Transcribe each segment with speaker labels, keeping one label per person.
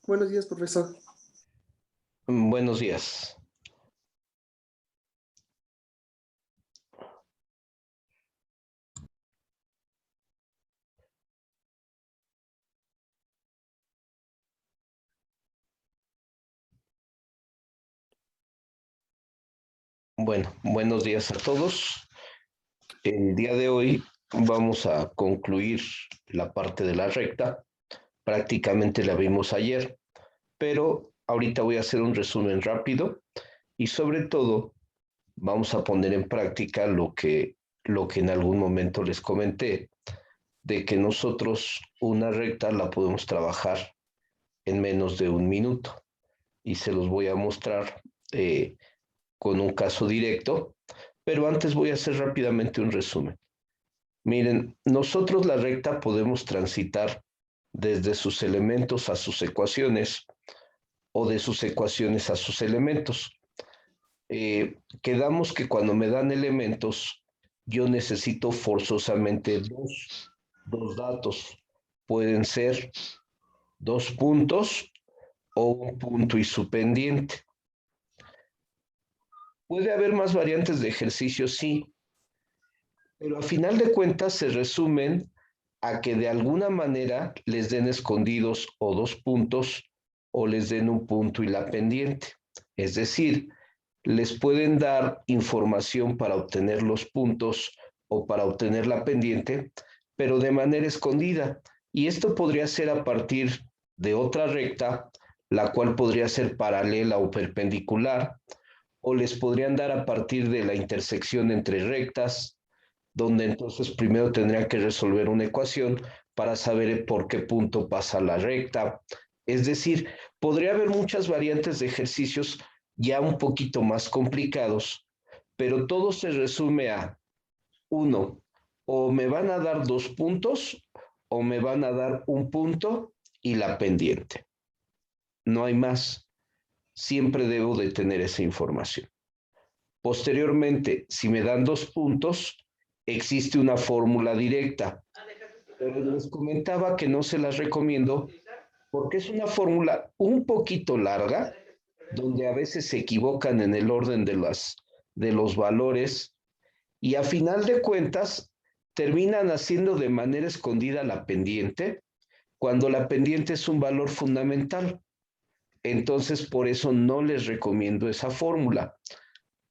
Speaker 1: Buenos días, profesor.
Speaker 2: Buenos días. Bueno, buenos días a todos. El día de hoy vamos a concluir la parte de la recta. Prácticamente la vimos ayer, pero ahorita voy a hacer un resumen rápido y sobre todo vamos a poner en práctica lo que en algún momento les comenté, de que nosotros una recta la podemos trabajar en menos de un minuto y se los voy a mostrar con un caso directo, pero antes voy a hacer rápidamente un resumen. Miren, nosotros la recta podemos transitar desde sus elementos a sus ecuaciones o de sus ecuaciones a sus elementos. Quedamos que cuando me dan elementos, yo necesito forzosamente dos datos. Pueden ser 2 puntos o un punto y su pendiente. Puede haber más variantes de ejercicio, sí, pero a final de cuentas se resumen a que de alguna manera les den escondidos o 2 puntos o les den un punto y la pendiente. Es decir, les pueden dar información para obtener los puntos o para obtener la pendiente, pero de manera escondida. Y esto podría ser a partir de otra recta, la cual podría ser paralela o perpendicular, o les podrían dar a partir de la intersección entre rectas, donde entonces primero tendrían que resolver una ecuación para saber por qué punto pasa la recta. Es decir, podría haber muchas variantes de ejercicios ya un poquito más complicados, pero todo se resume a uno, o me van a dar 2 puntos o me van a dar un punto y la pendiente. No hay más. Siempre debo de tener esa información. Posteriormente, si me dan 2 puntos, existe una fórmula directa, pero les comentaba que no se las recomiendo porque es una fórmula un poquito larga, donde a veces se equivocan en el orden de los valores y a final de cuentas terminan haciendo de manera escondida la pendiente, cuando la pendiente es un valor fundamental. Entonces, por eso no les recomiendo esa fórmula.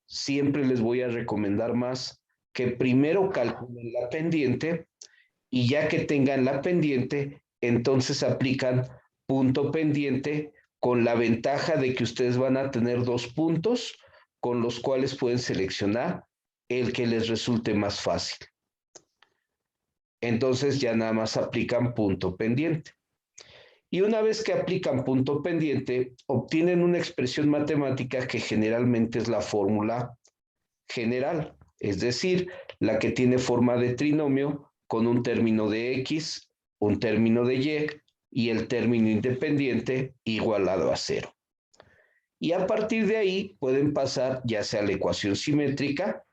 Speaker 2: Siempre les voy a recomendar más que primero calculen la pendiente y ya que tengan la pendiente, entonces aplican punto pendiente con la ventaja de que ustedes van a tener 2 puntos con los cuales pueden seleccionar el que les resulte más fácil. Entonces ya nada más aplican punto pendiente. Y una vez que aplican punto pendiente, obtienen una expresión matemática que generalmente es la fórmula general, es decir, la que tiene forma de trinomio con un término de x, un término de y el término independiente igualado a 0. Y a partir de ahí pueden pasar ya sea a la ecuación simétrica,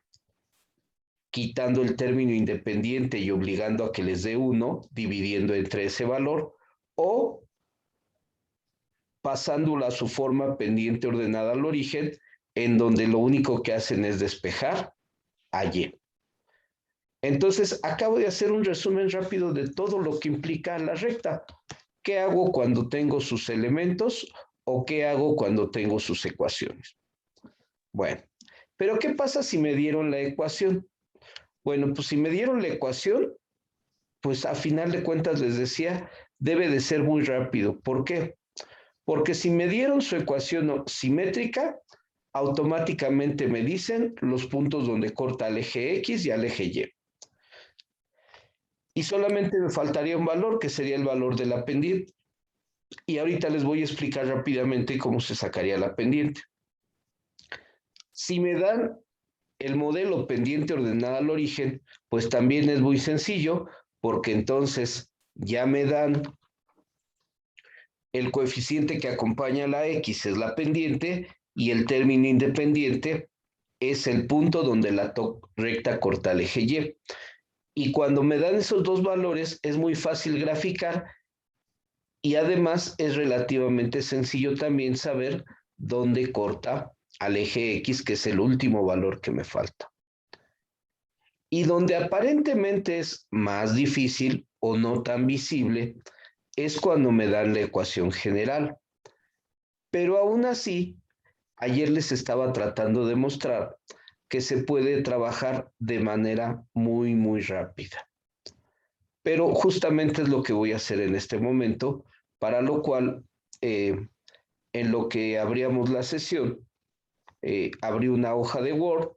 Speaker 2: quitando el término independiente y obligando a que les dé 1, dividiendo entre ese valor, o pasándola a su forma pendiente ordenada al origen, en donde lo único que hacen es despejar a y. Entonces, acabo de hacer un resumen rápido de todo lo que implica la recta. ¿Qué hago cuando tengo sus elementos o qué hago cuando tengo sus ecuaciones? Bueno, pero ¿qué pasa si me dieron la ecuación? Bueno, pues si me dieron la ecuación, pues a final de cuentas les decía, debe de ser muy rápido. ¿Por qué? Porque si me dieron su ecuación simétrica, automáticamente me dicen los puntos donde corta al eje X y al eje Y. Y solamente me faltaría un valor, que sería el valor de la pendiente. Y ahorita les voy a explicar rápidamente cómo se sacaría la pendiente. Si me dan el modelo pendiente ordenada al origen, pues también es muy sencillo, porque entonces ya me dan el coeficiente que acompaña a la X es la pendiente y el término independiente es el punto donde la recta corta el eje Y. Y cuando me dan esos dos valores es muy fácil graficar y además es relativamente sencillo también saber dónde corta al eje X, que es el último valor que me falta. Y donde aparentemente es más difícil o no tan visible es cuando me dan la ecuación general. Pero aún así, ayer les estaba tratando de mostrar que se puede trabajar de manera muy, muy rápida. Pero justamente es lo que voy a hacer en este momento, para lo cual, en lo que abríamos la sesión, abrí una hoja de Word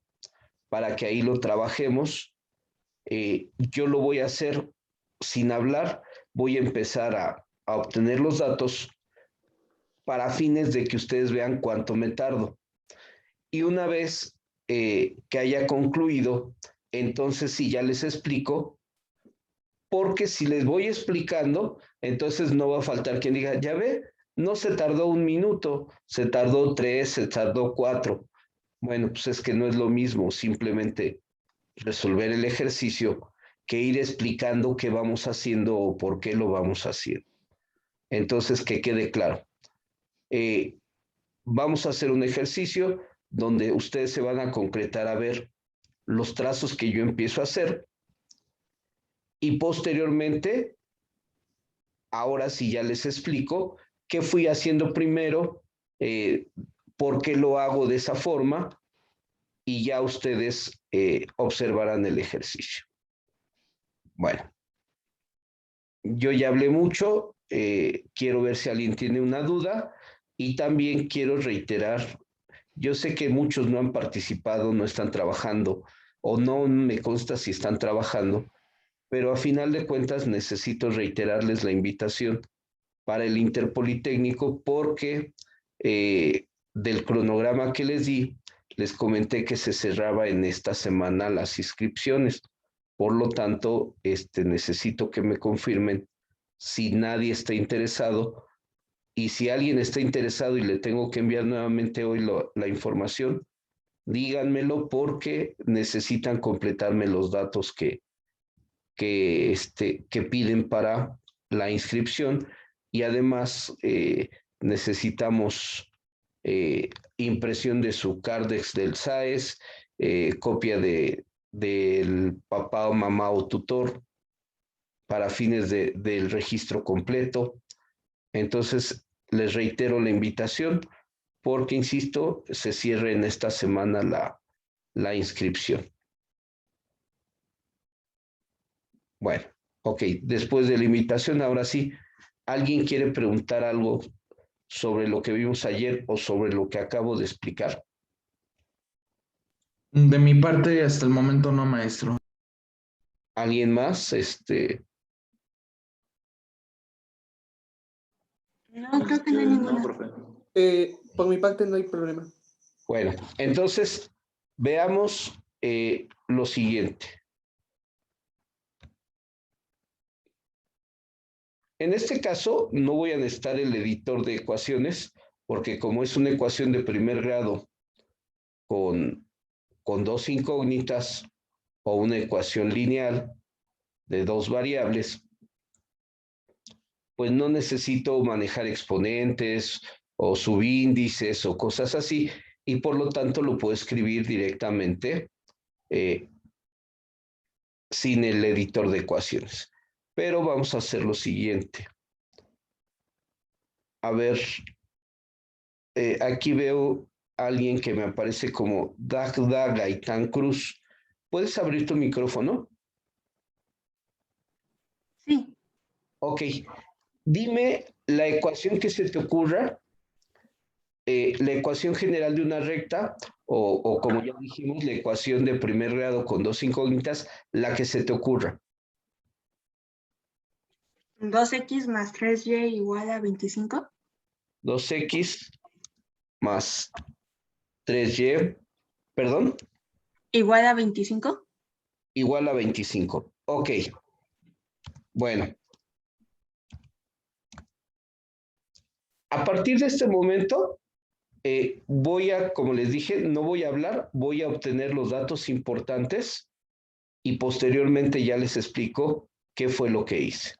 Speaker 2: para que ahí lo trabajemos. Yo lo voy a hacer sin hablar, voy a empezar a obtener los datos para fines de que ustedes vean cuánto me tardo. Y una vez que haya concluido, entonces sí ya les explico, porque si les voy explicando, entonces no va a faltar quien diga, ya ve, no se tardó 1 minuto, se tardó 3, se tardó 4. Bueno, pues es que no es lo mismo simplemente resolver el ejercicio que ir explicando qué vamos haciendo o por qué lo vamos haciendo. Entonces, que quede claro. Vamos a hacer un ejercicio donde ustedes se van a concretar a ver los trazos que yo empiezo a hacer y posteriormente, ahora sí ya les explico qué fui haciendo primero, por qué lo hago de esa forma y ya ustedes observarán el ejercicio. Bueno, yo ya hablé mucho, quiero ver si alguien tiene una duda y también quiero reiterar, yo sé que muchos no han participado, no están trabajando o no me consta si están trabajando, pero a final de cuentas necesito reiterarles la invitación para el Interpolitécnico porque del cronograma que les di, les comenté que se cerraba en esta semana las inscripciones. Por lo tanto, necesito que me confirmen si nadie está interesado y si alguien está interesado y le tengo que enviar nuevamente hoy la información, díganmelo porque necesitan completarme los datos que piden para la inscripción y además necesitamos impresión de su Cardex del SAES, copia del papá o mamá o tutor para fines del registro completo. Entonces, les reitero la invitación porque, insisto, se cierra en esta semana la inscripción. Bueno, ok, después de la invitación, ahora sí, ¿alguien quiere preguntar algo sobre lo que vimos ayer o sobre lo que acabo de explicar?
Speaker 3: De mi parte, hasta el momento no, maestro.
Speaker 2: ¿Alguien más?
Speaker 4: No, creo que no hay ninguna.
Speaker 1: No, profe. Por mi parte no hay problema.
Speaker 2: Bueno, entonces veamos lo siguiente. En este caso, no voy a necesitar el editor de ecuaciones, porque como es una ecuación de primer grado con dos incógnitas o una ecuación lineal de dos variables, pues no necesito manejar exponentes o subíndices o cosas así, y por lo tanto lo puedo escribir directamente sin el editor de ecuaciones. Pero vamos a hacer lo siguiente. A ver, aquí veo a alguien que me aparece como Dagda Gaitán Cruz. ¿Puedes abrir tu micrófono?
Speaker 4: Sí.
Speaker 2: Ok. Dime la ecuación que se te ocurra, la ecuación general de una recta, o como ya dijimos, la ecuación de primer grado con dos incógnitas, la que se te ocurra.
Speaker 4: 2x más 3y igual a 25.
Speaker 2: 2x más 3y, perdón,
Speaker 4: Igual a 25.
Speaker 2: igual a 25. Ok. Bueno. A partir de este momento, voy a, como les dije, no voy a hablar, voy a obtener los datos importantes y posteriormente ya les explico qué fue lo que hice.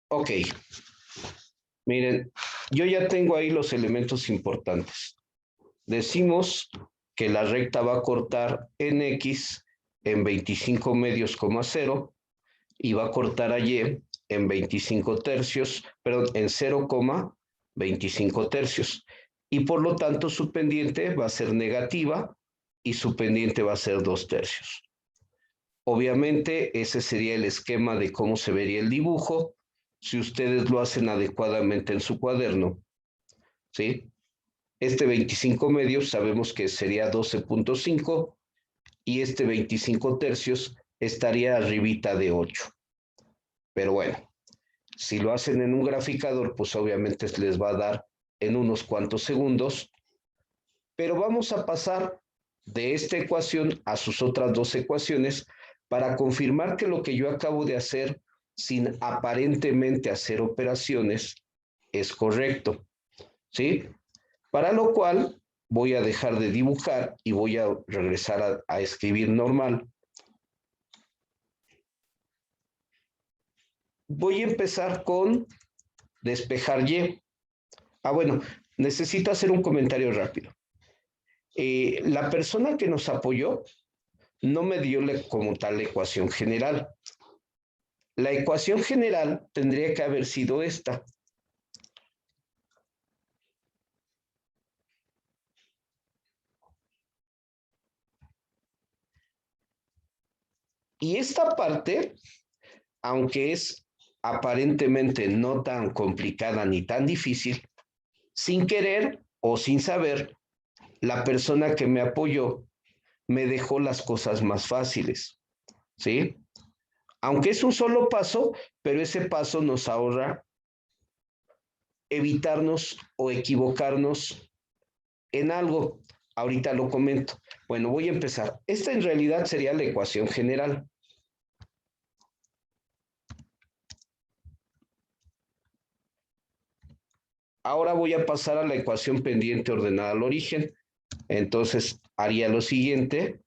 Speaker 2: Ok, miren, yo ya tengo ahí los elementos importantes. Decimos que la recta va a cortar en X en 25 medios, 0, y va a cortar a Y en 25 tercios, perdón, en 0,25 tercios. Y por lo tanto su pendiente va a ser negativa y su pendiente va a ser 2 tercios. Obviamente ese sería el esquema de cómo se vería el dibujo si ustedes lo hacen adecuadamente en su cuaderno, ¿sí? Este 25 medios sabemos que sería 12.5 y este 25 tercios estaría arribita de 8. Pero bueno, si lo hacen en un graficador, pues obviamente les va a dar en unos cuantos segundos. Pero vamos a pasar de esta ecuación a sus otras dos ecuaciones para confirmar que lo que yo acabo de hacer sin aparentemente hacer operaciones es correcto, ¿sí? Para lo cual voy a dejar de dibujar y voy a regresar a escribir normal. Voy a empezar con despejar Y. Bueno, necesito hacer un comentario rápido. La persona que nos apoyó no me dio como tal la ecuación general. La ecuación general tendría que haber sido esta. Y esta parte, aunque es aparentemente no tan complicada ni tan difícil, sin querer o sin saber, la persona que me apoyó me dejó las cosas más fáciles, ¿sí? Aunque es un solo paso, pero ese paso nos ahorra evitarnos o equivocarnos en algo. Ahorita lo comento. Bueno, voy a empezar. Esta en realidad sería la ecuación general. Ahora voy a pasar a la ecuación pendiente ordenada al origen. Entonces, haría lo siguiente.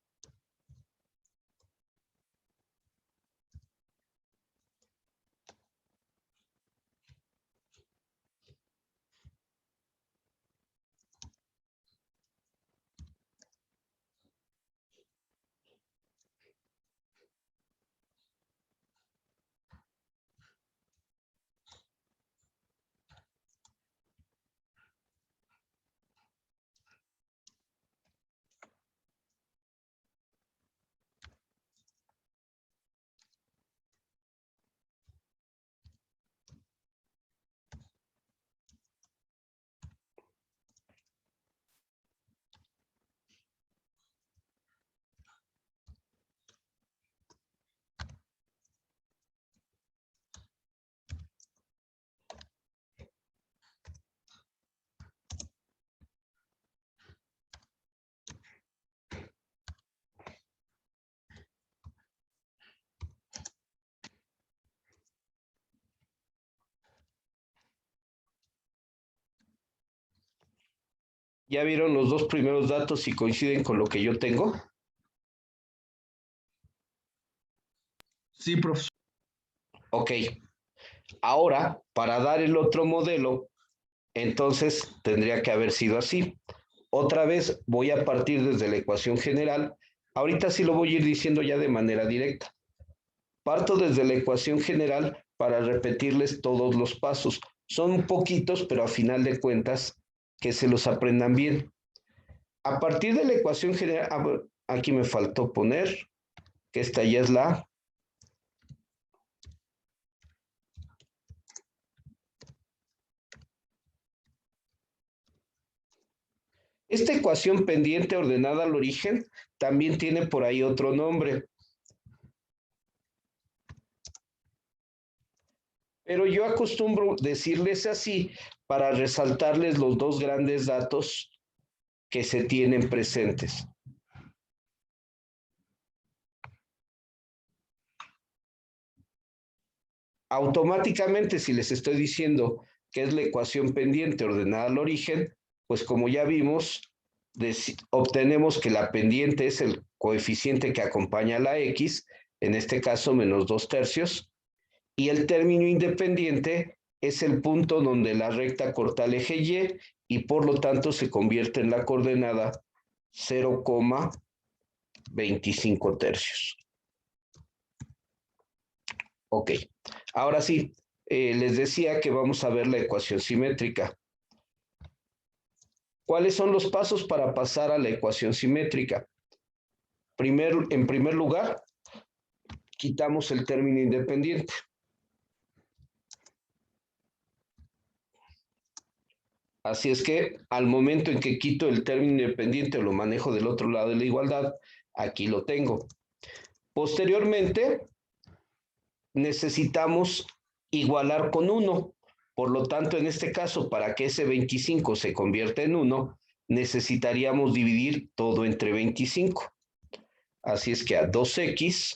Speaker 2: ¿Ya vieron los dos primeros datos y coinciden con lo que yo tengo?
Speaker 3: Sí, profesor.
Speaker 2: Ok. Ahora, para dar el otro modelo, entonces tendría que haber sido así. Otra vez voy a partir desde la ecuación general. Ahorita sí lo voy a ir diciendo ya de manera directa. Parto desde la ecuación general para repetirles todos los pasos. Son poquitos, pero a final de cuentas, que se los aprendan bien. A partir de la ecuación general, aquí me faltó poner que esta ya es la Esta ecuación pendiente ordenada al origen también tiene por ahí otro nombre. Pero yo acostumbro decirles así para resaltarles los dos grandes datos que se tienen presentes. Automáticamente, si les estoy diciendo que es la ecuación pendiente ordenada al origen, pues como ya vimos, obtenemos que la pendiente es el coeficiente que acompaña a la x, en este caso menos 2/3, y el término independiente es el punto donde la recta corta el eje y y por lo tanto se convierte en la coordenada 0,25 tercios. Ok, ahora sí, les decía que vamos a ver la ecuación simétrica. ¿Cuáles son los pasos para pasar a la ecuación simétrica? En primer lugar, quitamos el término independiente. Así es que al momento en que quito el término independiente o lo manejo del otro lado de la igualdad, aquí lo tengo. Posteriormente, necesitamos igualar con 1. Por lo tanto, en este caso, para que ese 25 se convierta en 1, necesitaríamos dividir todo entre 25. Así es que a 2x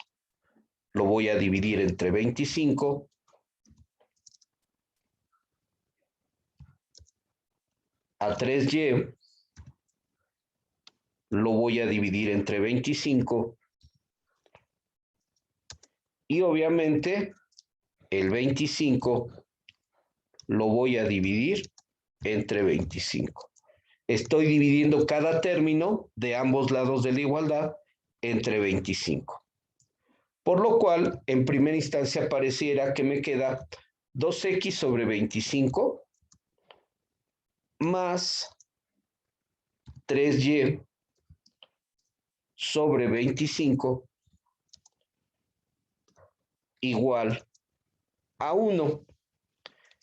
Speaker 2: lo voy a dividir entre 25. A 3y lo voy a dividir entre 25. Y obviamente el 25 lo voy a dividir entre 25. Estoy dividiendo cada término de ambos lados de la igualdad entre 25. Por lo cual, en primera instancia pareciera que me queda 2x sobre 25 más 3y sobre 25 igual a 1,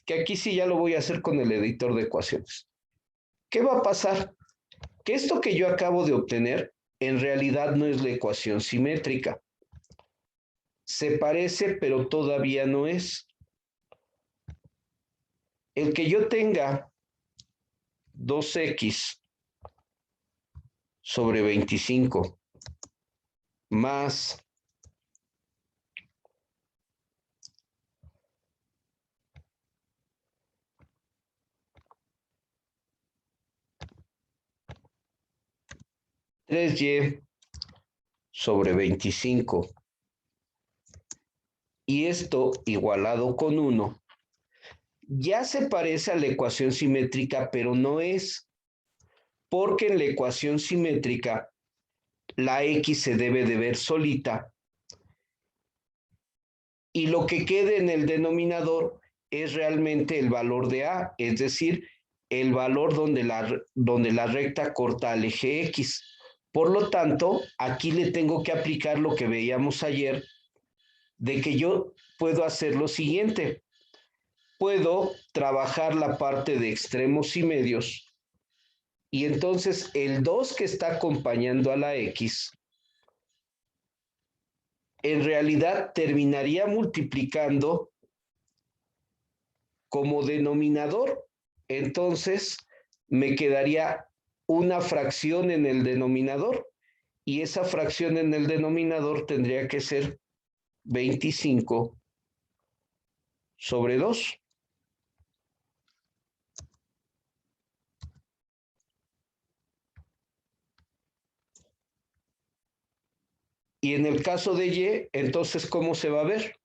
Speaker 2: que aquí sí ya lo voy a hacer con el editor de ecuaciones. ¿Qué va a pasar? Que esto que yo acabo de obtener en realidad no es la ecuación simétrica. Se parece, pero todavía no es. El que yo tenga 2x sobre 25 más 3y sobre 25 y esto igualado con 1, ya se parece a la ecuación simétrica, pero no es, porque en la ecuación simétrica la x se debe de ver solita y lo que quede en el denominador es realmente el valor de a, es decir, el valor donde la recta corta al eje x. Por lo tanto, aquí le tengo que aplicar lo que veíamos ayer, de que yo puedo hacer lo siguiente. Puedo trabajar la parte de extremos y medios y entonces el 2 que está acompañando a la x en realidad terminaría multiplicando como denominador. Entonces me quedaría una fracción en el denominador y esa fracción en el denominador tendría que ser 25 sobre 2. Y en el caso de y, entonces, ¿cómo se va a ver?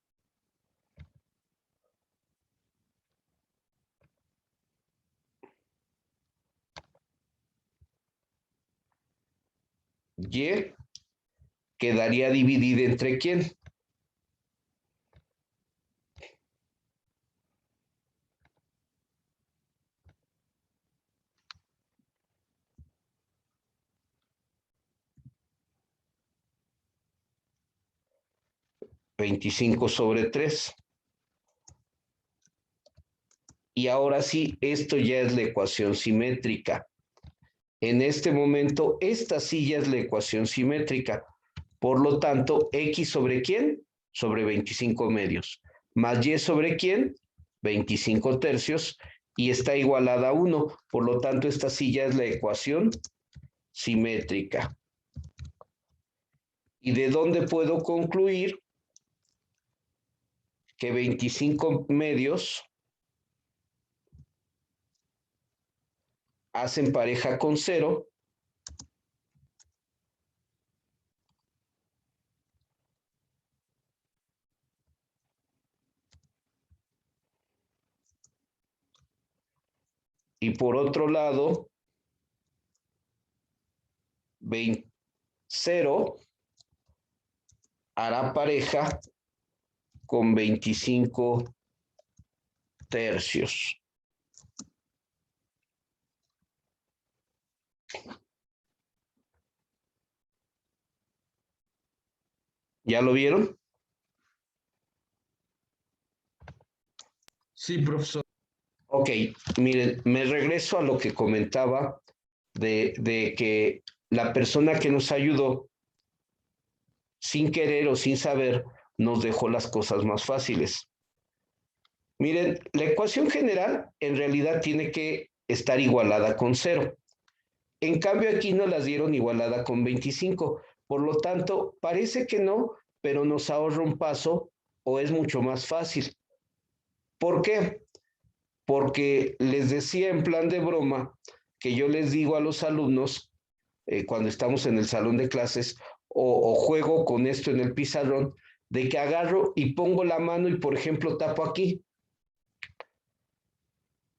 Speaker 2: Y quedaría dividida entre ¿quién? (25 sobre 3). Y ahora sí, esto ya es la ecuación simétrica. En este momento, esta sí ya es la ecuación simétrica. Por lo tanto, x sobre ¿quién? Sobre 25 medios. Más y sobre ¿quién? 25 tercios. Y está igualada a 1. Por lo tanto, esta sí ya es la ecuación simétrica. ¿Y de dónde puedo concluir que 25 medios hacen pareja con 0? Y por otro lado, 0 hará pareja con 25 tercios. ¿Ya lo vieron?
Speaker 3: Sí, profesor.
Speaker 2: Ok, miren, me regreso a lo que comentaba de que la persona que nos ayudó, sin querer o sin saber, nos dejó las cosas más fáciles. Miren, la ecuación general en realidad tiene que estar igualada con 0. En cambio, aquí nos las dieron igualada con 25. Por lo tanto, parece que no, pero nos ahorra un paso o es mucho más fácil. ¿Por qué? Porque les decía en plan de broma que yo les digo a los alumnos cuando estamos en el salón de clases o juego con esto en el pizarrón, de que agarro y pongo la mano y, por ejemplo, tapo aquí.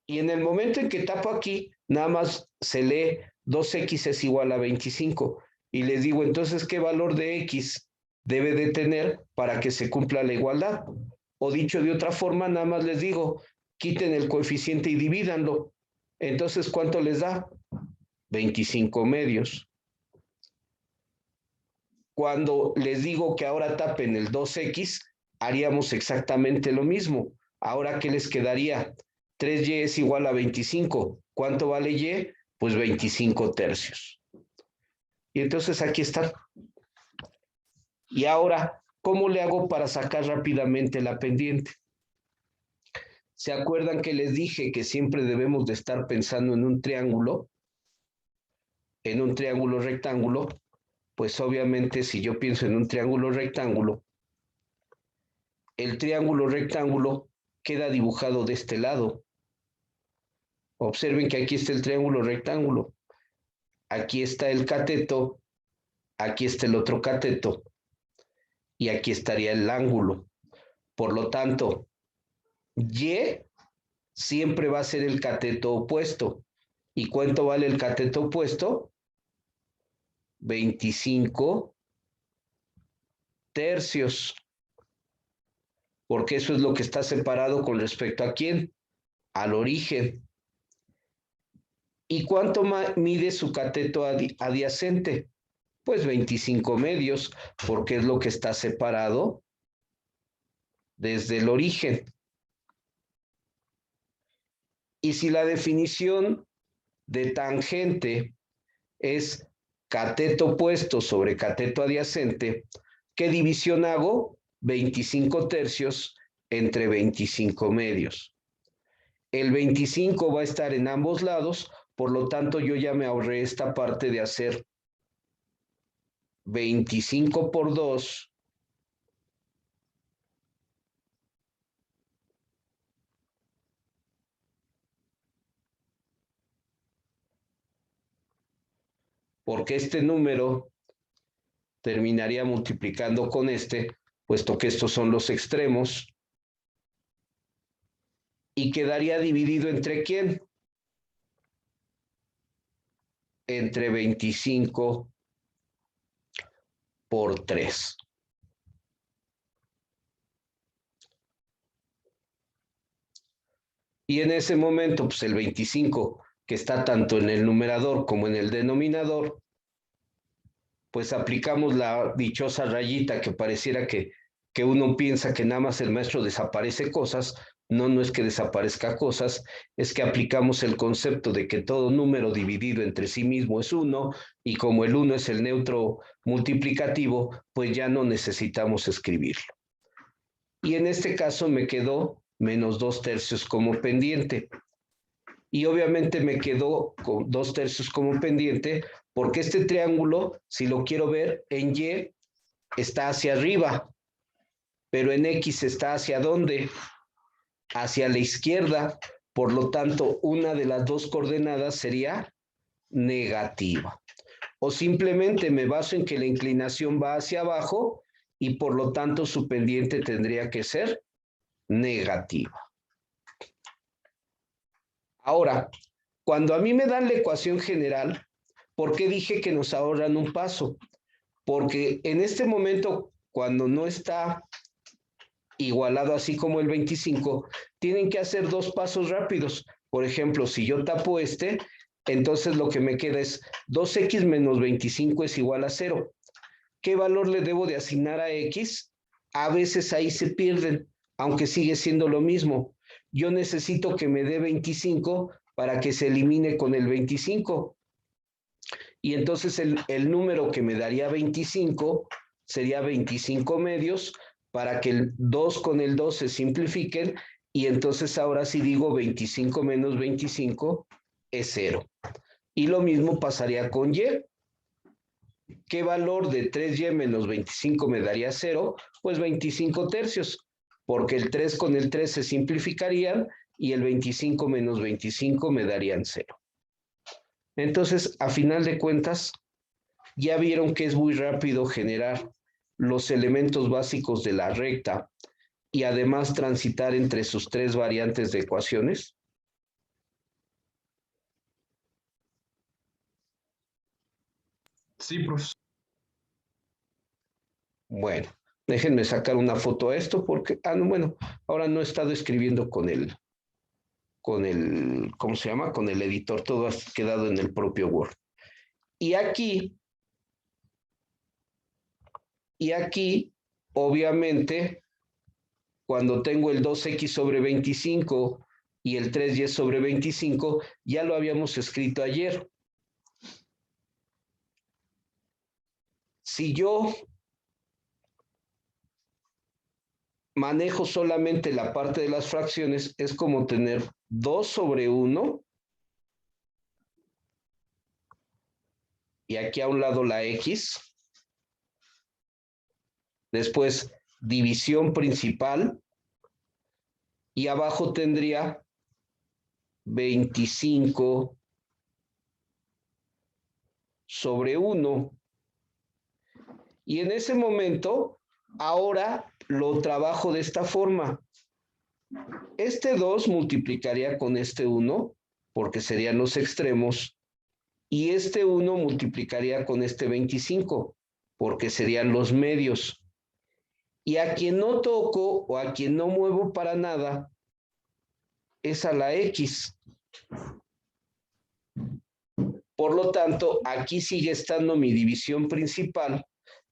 Speaker 2: Y en el momento en que tapo aquí, nada más se lee 2x es igual a 25. Y les digo, entonces, ¿qué valor de x debe de tener para que se cumpla la igualdad? O dicho de otra forma, nada más les digo, quiten el coeficiente y divídanlo. Entonces, ¿cuánto les da? 25 medios. Cuando les digo que ahora tapen el 2x, haríamos exactamente lo mismo. Ahora, ¿qué les quedaría? 3y es igual a 25. ¿Cuánto vale y? Pues 25 tercios. Y entonces aquí está. Y ahora, ¿cómo le hago para sacar rápidamente la pendiente? ¿Se acuerdan que les dije que siempre debemos de estar pensando en un triángulo? En un triángulo rectángulo. Pues obviamente si yo pienso en un triángulo rectángulo, el triángulo rectángulo queda dibujado de este lado. Observen que aquí está el triángulo rectángulo. Aquí está el cateto, aquí está el otro cateto y aquí estaría el ángulo. Por lo tanto, Y siempre va a ser el cateto opuesto. ¿Y cuánto vale el cateto opuesto? 25 tercios. Porque eso es lo que está separado con respecto a quién? Al origen. ¿Y cuánto mide su cateto adyacente? Pues 25 medios, porque es lo que está separado desde el origen. Y si la definición de tangente es cateto opuesto sobre cateto adyacente, ¿qué división hago? 25 tercios entre 25 medios. El 25 va a estar en ambos lados, por lo tanto yo ya me ahorré esta parte de hacer 25 por 2 porque este número terminaría multiplicando con este, puesto que estos son los extremos, y quedaría dividido entre ¿quién? Entre 25 por 3. Y en ese momento, pues el 25, que está tanto en el numerador como en el denominador, pues aplicamos la dichosa rayita que pareciera que uno piensa que nada más el maestro desaparece cosas. No, no es que desaparezca cosas, es que aplicamos el concepto de que todo número dividido entre sí mismo es 1, y como el 1 es el neutro multiplicativo, pues ya no necesitamos escribirlo. Y en este caso me quedó menos 2 tercios como pendiente. Y obviamente me quedó con 2 tercios como pendiente, porque este triángulo, si lo quiero ver, en Y está hacia arriba, pero en X está hacia ¿dónde? Hacia la izquierda. Por lo tanto, una de las dos coordenadas sería negativa. O simplemente me baso en que la inclinación va hacia abajo y por lo tanto su pendiente tendría que ser negativa. Ahora, cuando a mí me dan la ecuación general, ¿por qué dije que nos ahorran un paso? Porque en este momento, cuando no está igualado así como el 25, tienen que hacer dos pasos rápidos. Por ejemplo, si yo tapo este, entonces lo que me queda es 2x menos 25 es igual a 0. ¿Qué valor le debo de asignar a x? A veces ahí se pierden, aunque sigue siendo lo mismo. Yo necesito que me dé 25 para que se elimine con el 25. Y entonces el número que me daría 25 sería 25 medios, para que el 2 con el 2 se simplifiquen, y entonces ahora sí digo 25 menos 25 es 0. Y lo mismo pasaría con y. ¿Qué valor de 3y menos 25 me daría 0? Pues 25 tercios, porque el 3 con el 3 se simplificarían y el 25 menos 25 me darían 0. Entonces, a final de cuentas, ya vieron que es muy rápido generar los elementos básicos de la recta y además transitar entre sus tres variantes de ecuaciones.
Speaker 3: Sí, profesor.
Speaker 2: Bueno, déjenme sacar una foto a esto porque, no, bueno, ahora no he estado escribiendo con el, ¿cómo se llama? Con el editor, todo ha quedado en el propio Word. Y aquí, obviamente, cuando tengo el 2x sobre 25 y el 3y sobre 25, ya lo habíamos escrito ayer. Si yo manejo solamente la parte de las fracciones, es como tener 2 sobre 1 y aquí a un lado la x. Después, división principal y abajo tendría 25 sobre 1. Y en ese momento, ahora lo trabajo de esta forma. Este 2 multiplicaría con este 1, porque serían los extremos, y este 1 multiplicaría con este 25, porque serían los medios. Y a quien no toco o a quien no muevo para nada es a la x. Por lo tanto, aquí sigue estando mi división principal,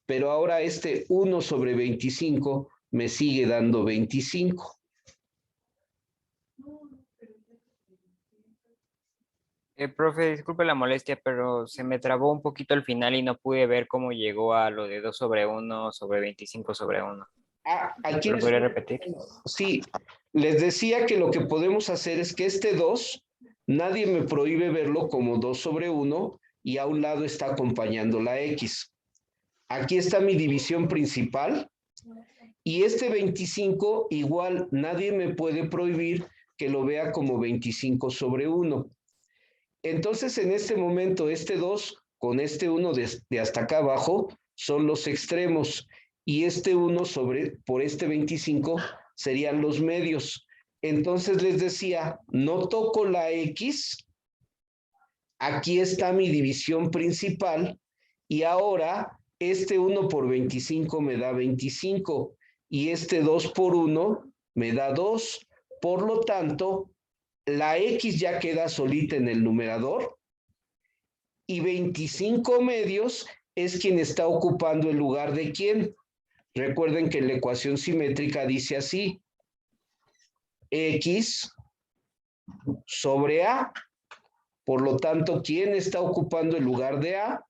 Speaker 2: pero ahora este 1 sobre 25 me sigue dando 25.
Speaker 5: Profe, disculpe la molestia, pero se me trabó un poquito el final y no pude ver cómo llegó a lo de 2 sobre 1 sobre 25 sobre 1.
Speaker 2: Aquí
Speaker 5: ¿Lo podría repetir?
Speaker 2: Sí, les decía que lo que podemos hacer es que este 2, nadie me prohíbe verlo como 2 sobre 1 y a un lado está acompañando la x. Aquí está mi división principal y este 25 igual nadie me puede prohibir que lo vea como 25 sobre 1. Entonces en este momento este 2 con este 1 de hasta acá abajo son los extremos y este 1 por este 25 serían los medios. Entonces les decía, no toco la x, aquí está mi división principal y ahora este 1 por 25 me da 25 y este 2 por 1 me da 2. Por lo tanto, la x ya queda solita en el numerador y 25 medios es quien está ocupando el lugar de quién. Recuerden que la ecuación simétrica dice así, x sobre a. Por lo tanto, ¿quién está ocupando el lugar de a?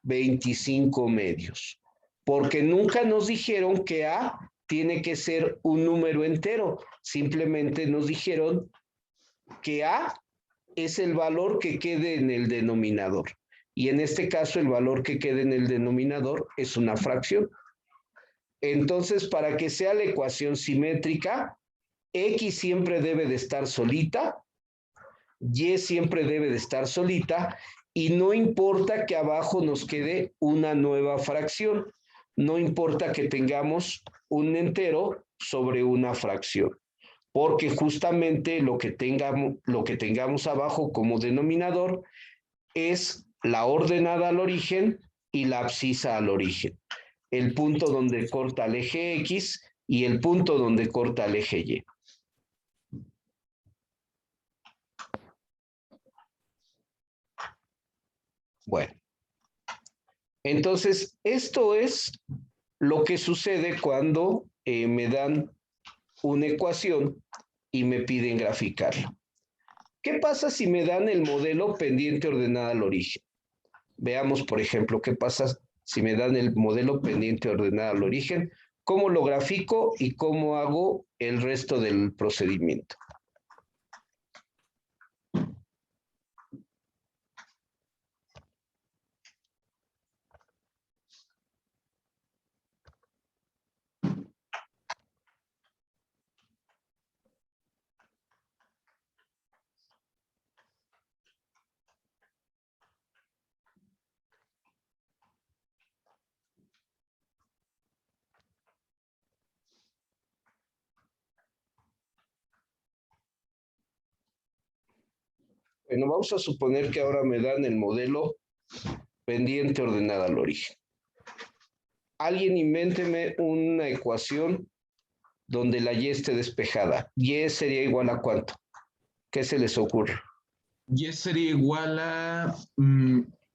Speaker 2: 25 medios. Porque nunca nos dijeron que a tiene que ser un número entero. Simplemente nos dijeron que a es el valor que quede en el denominador. Y en este caso, el valor que quede en el denominador es una fracción. Entonces, para que sea la ecuación simétrica, x siempre debe de estar solita, y siempre debe de estar solita, y no importa que abajo nos quede una nueva fracción. No importa que tengamos un entero sobre una fracción, porque justamente lo que tengamos abajo como denominador es la ordenada al origen y la abscisa al origen. El punto donde corta el eje X y el punto donde corta el eje Y. Bueno, entonces esto es lo que sucede cuando me dan una ecuación y me piden graficarla. ¿Qué pasa si me dan el modelo pendiente ordenada al origen? Veamos, por ejemplo, qué pasa si me dan el modelo pendiente ordenada al origen, cómo lo grafico y cómo hago el resto del procedimiento. Bueno, vamos a suponer que ahora me dan el modelo pendiente ordenada al origen. Alguien invénteme una ecuación donde la y esté despejada. Y sería igual a ¿cuánto? ¿Qué se les ocurre?
Speaker 3: Y sería igual a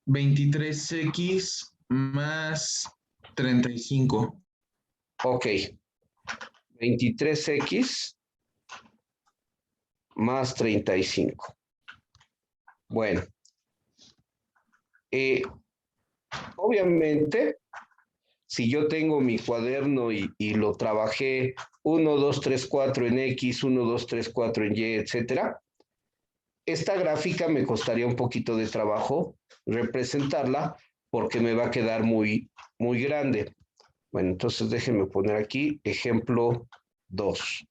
Speaker 3: 23x más 35.
Speaker 2: Ok. 23x más 35. Bueno. Obviamente, si yo tengo mi cuaderno y lo trabajé 1, 2, 3, 4 en X, 1, 2, 3, 4 en Y, etcétera, esta gráfica me costaría un poquito de trabajo representarla porque me va a quedar muy grande. Bueno, entonces déjenme poner aquí ejemplo 2.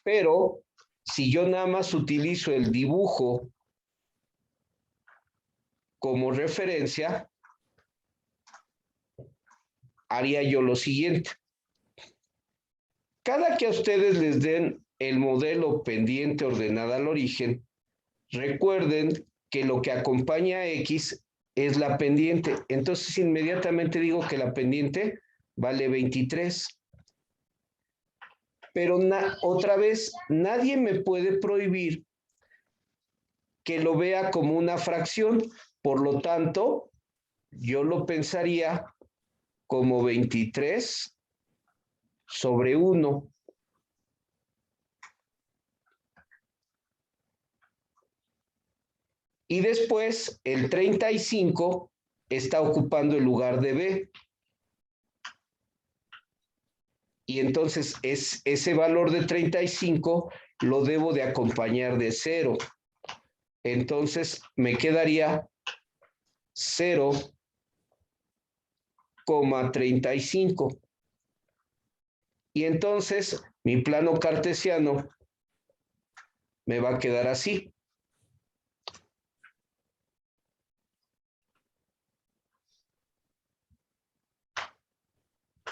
Speaker 2: Pero si yo nada más utilizo el dibujo como referencia, haría yo lo siguiente. Cada que a ustedes les den el modelo pendiente ordenada al origen, recuerden que lo que acompaña a X es la pendiente. Entonces inmediatamente digo que la pendiente vale 23. Pero otra vez, nadie me puede prohibir que lo vea como una fracción. Por lo tanto, yo lo pensaría como 23 sobre 1. Y después el 35 está ocupando el lugar de B. Y entonces ese valor de 35 lo debo de acompañar de 0. Entonces me quedaría 0,35. Y entonces mi plano cartesiano me va a quedar así.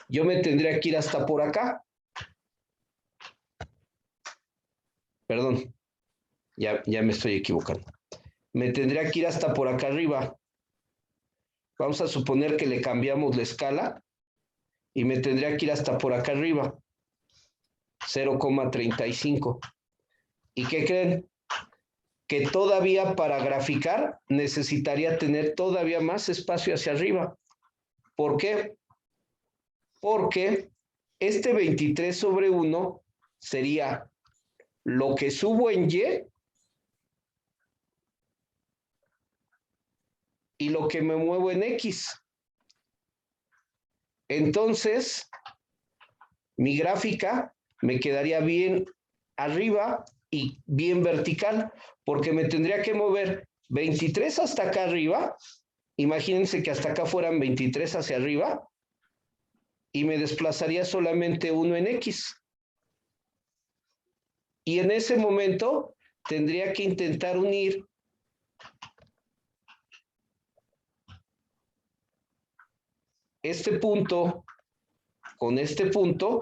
Speaker 2: Yo me tendría que ir hasta por acá. Perdón, ya me estoy equivocando. Me tendría que ir hasta por acá arriba. Vamos a suponer que le cambiamos la escala y me tendría que ir hasta por acá arriba. 0,35. ¿Y qué creen? Que todavía para graficar necesitaría tener todavía más espacio hacia arriba. ¿Por qué? Porque este 23 sobre 1 sería lo que subo en y lo que me muevo en X. Entonces, mi gráfica me quedaría bien arriba y bien vertical, porque me tendría que mover 23 hasta acá arriba. Imagínense que hasta acá fueran 23 hacia arriba y me desplazaría solamente 1 en X. Y en ese momento tendría que intentar unir este punto con este punto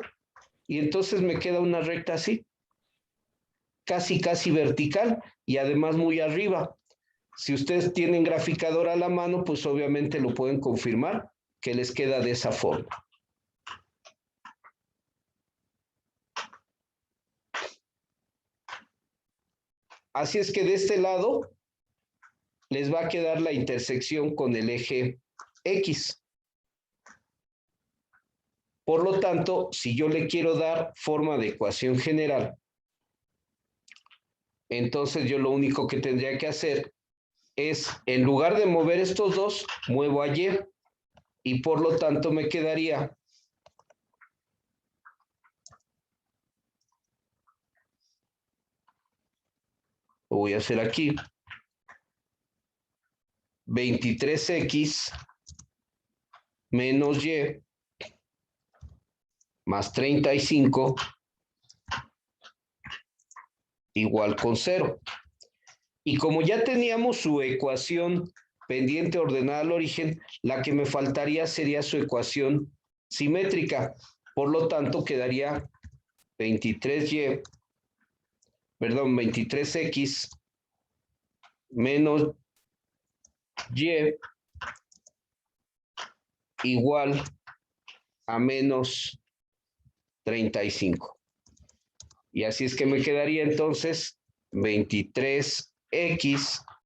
Speaker 2: y entonces me queda una recta así, casi vertical y además muy arriba. Si ustedes tienen graficador a la mano, pues obviamente lo pueden confirmar que les queda de esa forma. Así es que de este lado les va a quedar la intersección con el eje X. Por lo tanto, si yo le quiero dar forma de ecuación general, entonces yo lo único que tendría que hacer es, en lugar de mover estos dos, muevo a Y, y por lo tanto me quedaría lo voy a hacer aquí, 23x menos Y más 35 igual con 0. Y como ya teníamos su ecuación pendiente ordenada al origen, la que me faltaría sería su ecuación simétrica. Por lo tanto, quedaría 23x menos Y igual a menos 35. Y así es que me quedaría entonces 23x